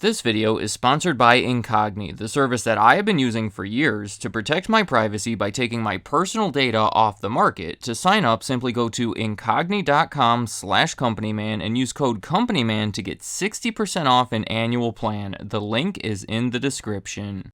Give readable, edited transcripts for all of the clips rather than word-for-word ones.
This video is sponsored by Incogni, the service that I have been using for years to protect my privacy by taking my personal data off the market. To sign up, simply go to incogni.com/companyman and use code companyman to get 60% off an annual plan. The link is in the description.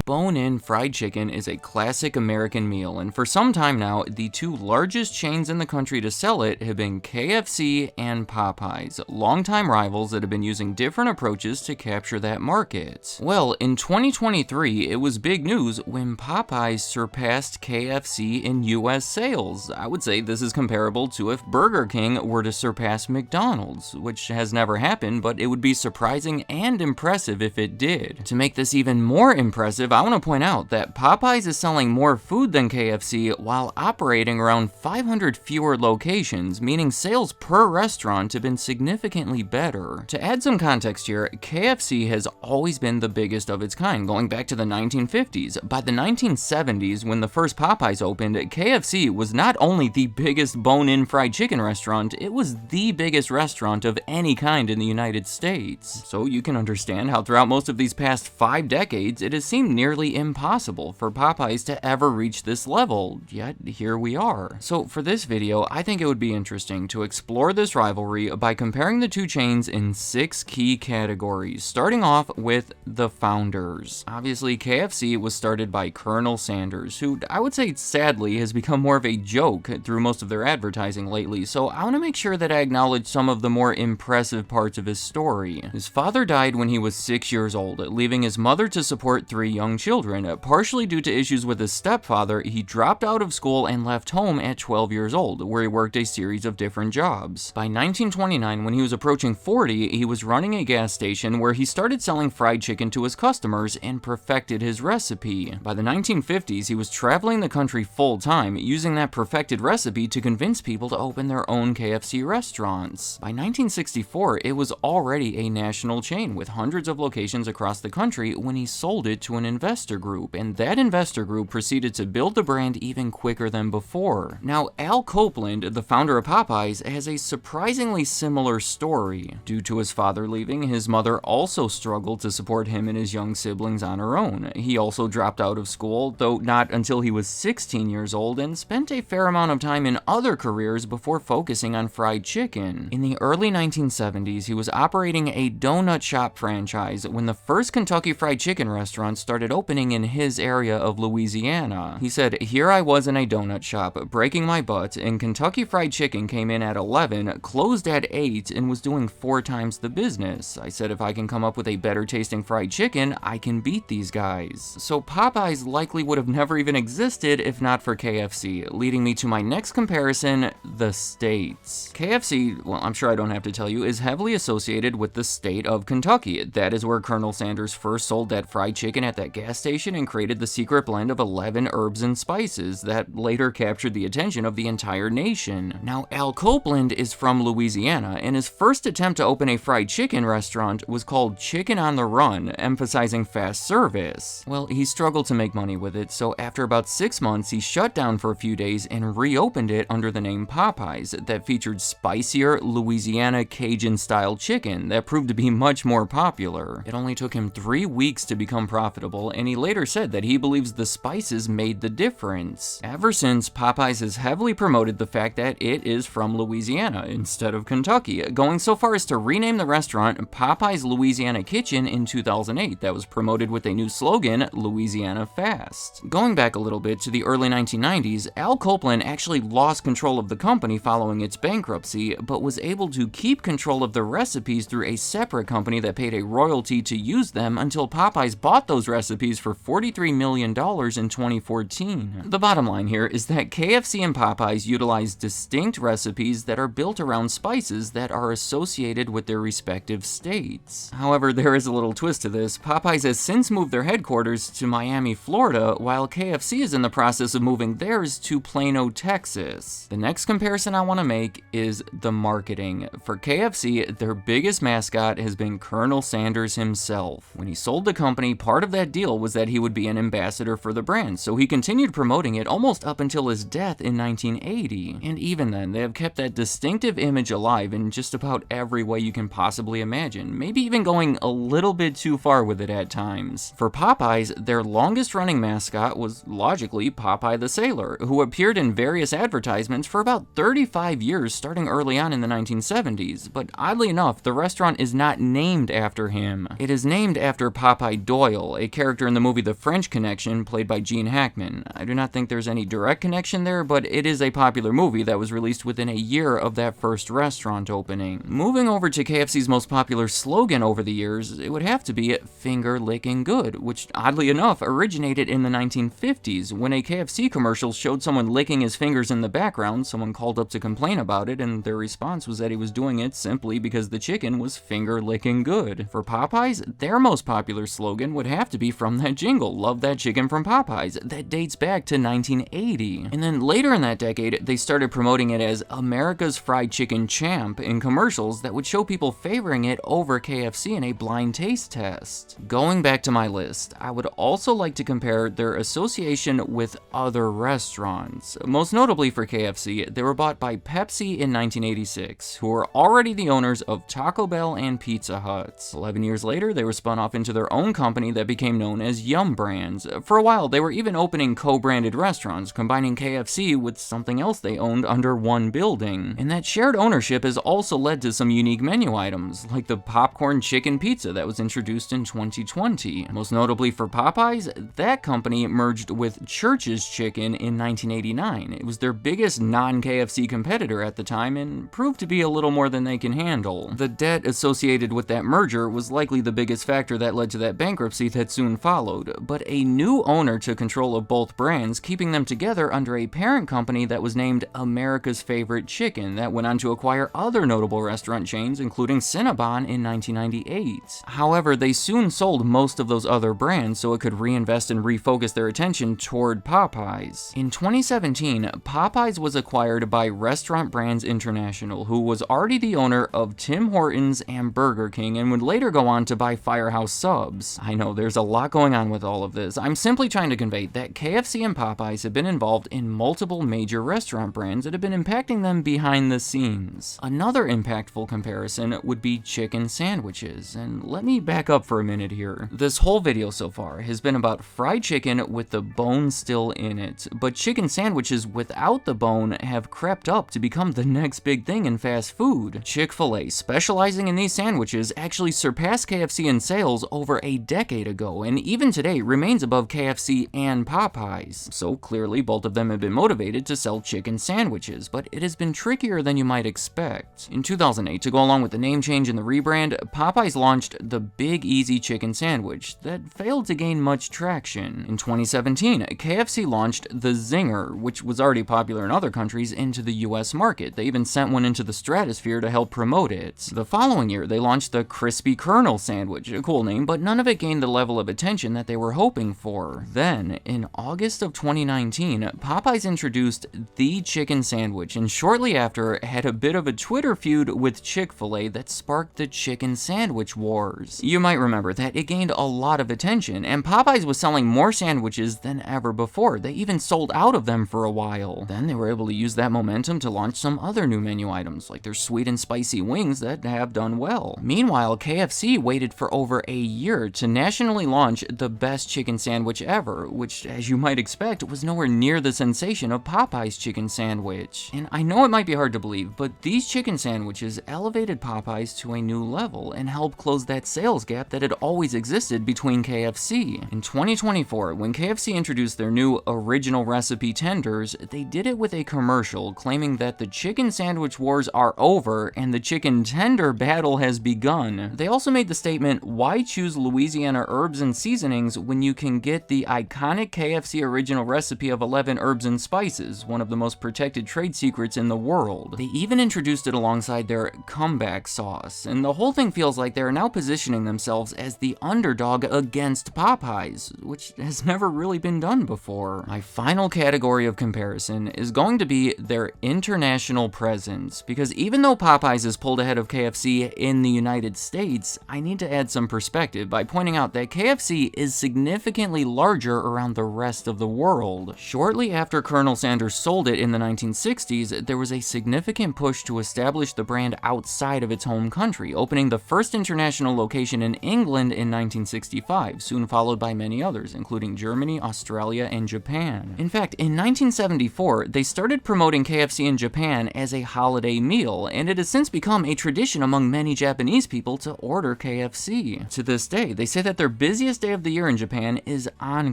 Bone-in fried chicken is a classic American meal, and for some time now, the two largest chains in the country to sell it have been KFC and Popeyes, longtime rivals that have been using different approaches to capture that market. Well, in 2023, it was big news when Popeyes surpassed KFC in US sales. I would say this is comparable to if Burger King were to surpass McDonald's, which has never happened, but it would be surprising and impressive if it did. To make this even more impressive, I want to point out that Popeyes is selling more food than KFC while operating around 500 fewer locations, meaning sales per restaurant have been significantly better. To add some context here, KFC has always been the biggest of its kind, going back to the 1950s. By the 1970s, when the first Popeyes opened, KFC was not only the biggest bone-in fried chicken restaurant, it was the biggest restaurant of any kind in the United States. So you can understand how throughout most of these past 5 decades, it has seemed nearly impossible for Popeyes to ever reach this level, yet here we are. So for this video, I think it would be interesting to explore this rivalry by comparing the two chains in 6 key categories, starting off with the founders. Obviously, KFC was started by Colonel Sanders, who I would say sadly has become more of a joke through most of their advertising lately, so I want to make sure that I acknowledge some of the more impressive parts of his story. His father died when he was 6 years old, leaving his mother to support 3 young children. Partially due to issues with his stepfather, he dropped out of school and left home at 12 years old, where he worked a series of different jobs. By 1929, when he was approaching 40, he was running a gas station where he started selling fried chicken to his customers and perfected his recipe. By the 1950s, he was traveling the country full-time, using that perfected recipe to convince people to open their own KFC restaurants. By 1964, it was already a national chain with hundreds of locations across the country when he sold it to an investor group, and that investor group proceeded to build the brand even quicker than before. Now, Al Copeland, the founder of Popeyes, has a surprisingly similar story. Due to his father leaving, his mother also struggled to support him and his young siblings on her own. He also dropped out of school, though not until he was 16 years old, and spent a fair amount of time in other careers before focusing on fried chicken. In the early 1970s, he was operating a donut shop franchise when the first Kentucky Fried Chicken restaurant started opening in his area of Louisiana. He said, "Here I was in a donut shop, breaking my butt, and Kentucky Fried Chicken came in at 11, closed at 8, and was doing 4 times the business. I said if I can come up with a better tasting fried chicken, I can beat these guys." So Popeyes likely would have never even existed if not for KFC, leading me to my next comparison, the states. KFC, well, I'm sure I don't have to tell you, is heavily associated with the state of Kentucky. That is where Colonel Sanders first sold that fried chicken at that gas station and created the secret blend of 11 herbs and spices that later captured the attention of the entire nation. Now, Al Copeland is from Louisiana, and his first attempt to open a fried chicken restaurant was called Chicken on the Run, emphasizing fast service. Well, he struggled to make money with it, so after about 6 months, he shut down for a few days and reopened it under the name Popeyes that featured spicier Louisiana Cajun-style chicken that proved to be much more popular. It only took him 3 weeks to become profitable, and he later said that he believes the spices made the difference. Ever since, Popeyes has heavily promoted the fact that it is from Louisiana instead of Kentucky, going so far as to rename the restaurant Popeyes Louisiana Kitchen in 2008 that was promoted with a new slogan, Louisiana Fast. Going back a little bit to the early 1990s, Al Copeland actually lost control of the company following its bankruptcy, but was able to keep control of the recipes through a separate company that paid a royalty to use them until Popeyes bought those recipes for $43 million in 2014. The bottom line here is that KFC and Popeyes utilize distinct recipes that are built around spices that are associated with their respective states. However, there is a little twist to this. Popeyes has since moved their headquarters to Miami, Florida, while KFC is in the process of moving theirs to Plano, Texas. The next comparison I want to make is the marketing. For KFC, their biggest mascot has been Colonel Sanders himself. When he sold the company, part of that deal deal was that he would be an ambassador for the brand, so he continued promoting it almost up until his death in 1980. And even then, they have kept that distinctive image alive in just about every way you can possibly imagine, maybe even going a little bit too far with it at times. For Popeyes, their longest running mascot was logically Popeye the Sailor, who appeared in various advertisements for about 35 years starting early on in the 1970s, but oddly enough, the restaurant is not named after him. It is named after Popeye Doyle, a character in the movie The French Connection, played by Gene Hackman. I do not think there's any direct connection there, but it is a popular movie that was released within a year of that first restaurant opening. Moving over to KFC's most popular slogan over the years, it would have to be "Finger Licking Good," which oddly enough originated in the 1950s when a KFC commercial showed someone licking his fingers in the background. Someone called up to complain about it, and their response was that he was doing it simply because the chicken was finger licking good. For Popeyes, their most popular slogan would have to be from that jingle, "Love That Chicken from Popeyes," that dates back to 1980. And then later in that decade, they started promoting it as America's Fried Chicken Champ in commercials that would show people favoring it over KFC in a blind taste test. Going back to my list, I would also like to compare their association with other restaurants. Most notably for KFC, they were bought by Pepsi in 1986, who were already the owners of Taco Bell and Pizza Hut. 11 years later, they were spun off into their own company that became known as Yum Brands. For a while, they were even opening co-branded restaurants, combining KFC with something else they owned under one building. And that shared ownership has also led to some unique menu items, like the popcorn chicken pizza that was introduced in 2020. Most notably for Popeyes, that company merged with Church's Chicken in 1989. It was their biggest non-KFC competitor at the time and proved to be a little more than they can handle. The debt associated with that merger was likely the biggest factor that led to that bankruptcy that soon followed, but a new owner took control of both brands, keeping them together under a parent company that was named America's Favorite Chicken, that went on to acquire other notable restaurant chains, including Cinnabon in 1998. However, they soon sold most of those other brands so it could reinvest and refocus their attention toward Popeyes. In 2017, Popeyes was acquired by Restaurant Brands International, who was already the owner of Tim Hortons and Burger King, and would later go on to buy Firehouse Subs. I know there's a lot going on with all of this. I'm simply trying to convey that KFC and Popeyes have been involved in multiple major restaurant brands that have been impacting them behind the scenes. Another impactful comparison would be chicken sandwiches, and let me back up for a minute here. This whole video so far has been about fried chicken with the bone still in it, but chicken sandwiches without the bone have crept up to become the next big thing in fast food. Chick-fil-A, specializing in these sandwiches, actually surpassed KFC in sales over a decade ago, and even today remains above KFC and Popeyes. So clearly both of them have been motivated to sell chicken sandwiches, but it has been trickier than you might expect. In 2008, to go along with the name change and the rebrand, Popeyes launched the Big Easy Chicken Sandwich that failed to gain much traction. In 2017, KFC launched the Zinger, which was already popular in other countries, into the US market. They even sent one into the stratosphere to help promote it. The following year, they launched the Crispy Kernel Sandwich, a cool name, but none of it gained the level of attention that they were hoping for. Then, in August of 2019, Popeyes introduced the Chicken Sandwich, and shortly after, had a bit of a Twitter feud with Chick-fil-A that sparked the Chicken Sandwich Wars. You might remember that it gained a lot of attention, and Popeyes was selling more sandwiches than ever before. They even sold out of them for a while. Then they were able to use that momentum to launch some other new menu items, like their sweet and spicy wings that have done well. Meanwhile, KFC waited for over a year to nationally launch the best chicken sandwich ever, which, as you might expect, was nowhere near the sensation of Popeyes chicken sandwich. And I know it might be hard to believe, but these chicken sandwiches elevated Popeyes to a new level and helped close that sales gap that had always existed between KFC. In 2024, when KFC introduced their new original recipe tenders, they did it with a commercial claiming that the chicken sandwich wars are over and the chicken tender battle has begun. They also made the statement, "Why choose Louisiana herbs and seasonings when you can get the iconic KFC original recipe of 11 herbs and spices, one of the most protected trade secrets in the world?" They even introduced it alongside their comeback sauce, and the whole thing feels like they're now positioning themselves as the underdog against Popeyes, which has never really been done before. My final category of comparison is going to be their international presence, because even though Popeyes is pulled ahead of KFC in the United States, I need to add some perspective by pointing out that KFC KFC is significantly larger around the rest of the world. Shortly after Colonel Sanders sold it in the 1960s, there was a significant push to establish the brand outside of its home country, opening the first international location in England in 1965, soon followed by many others, including Germany, Australia, and Japan. In fact, in 1974, they started promoting KFC in Japan as a holiday meal, and it has since become a tradition among many Japanese people to order KFC. To this day, they say that their busiest day of the year in Japan is on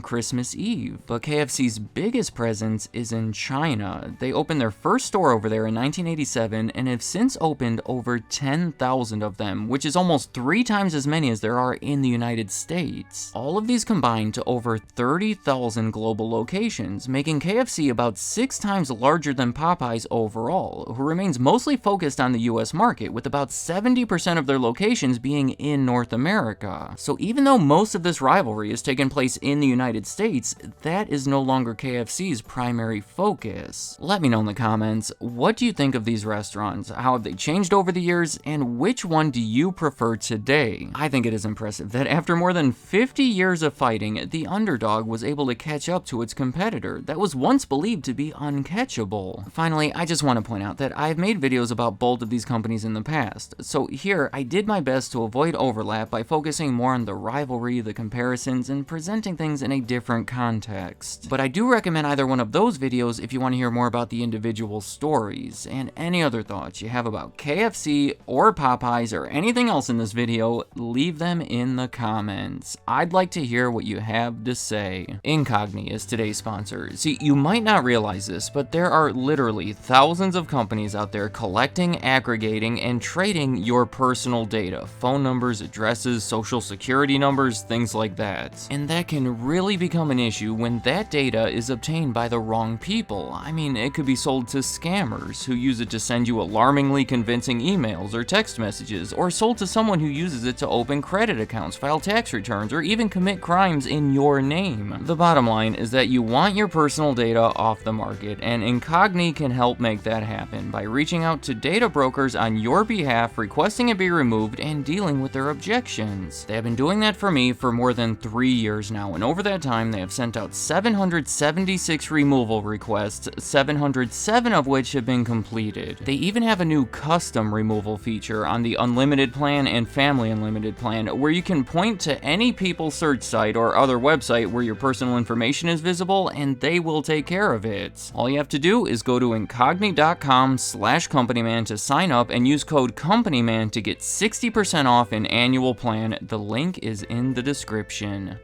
Christmas Eve, but KFC's biggest presence is in China. They opened their first store over there in 1987 and have since opened over 10,000 of them, which is almost 3 times as many as there are in the United States. All of these combine to over 30,000 global locations, making KFC about 6 times larger than Popeyes overall, who remains mostly focused on the US market, with about 70% of their locations being in North America. So even though most of this rivalry is taking place in the United States, that is no longer KFC's primary focus. Let me know in the comments, what do you think of these restaurants? How have they changed over the years, and which one do you prefer today? I think it is impressive that after more than 50 years of fighting, the underdog was able to catch up to its competitor that was once believed to be uncatchable. Finally, I just want to point out that I've made videos about both of these companies in the past, so here I did my best to avoid overlap by focusing more on the rivalry, the comparisons, and presenting things in a different context. But I do recommend either one of those videos if you want to hear more about the individual stories, and any other thoughts you have about KFC or Popeyes or anything else in this video, leave them in the comments. I'd like to hear what you have to say. Incogni is today's sponsor. See, you might not realize this, but there are literally thousands of companies out there collecting, aggregating, and trading your personal data. Phone numbers, addresses, social security numbers, things like that. And that can really become an issue when that data is obtained by the wrong people. I mean, it could be sold to scammers who use it to send you alarmingly convincing emails or text messages, or sold to someone who uses it to open credit accounts, file tax returns, or even commit crimes in your name. The bottom line is that you want your personal data off the market, and Incogni can help make that happen by reaching out to data brokers on your behalf, requesting it be removed, and dealing with their objections. They have been doing that for me for more than 3 years now, and over that time they have sent out 776 removal requests, 707 of which have been completed. They even have a new custom removal feature on the Unlimited plan and Family Unlimited plan, where you can point to any People search site or other website where your personal information is visible, and they will take care of it. All you have to do is go to incogni.com/companyman to sign up and use code COMPANYMAN to get 60% off an annual plan. The link is in the description.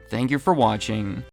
Thank you for watching.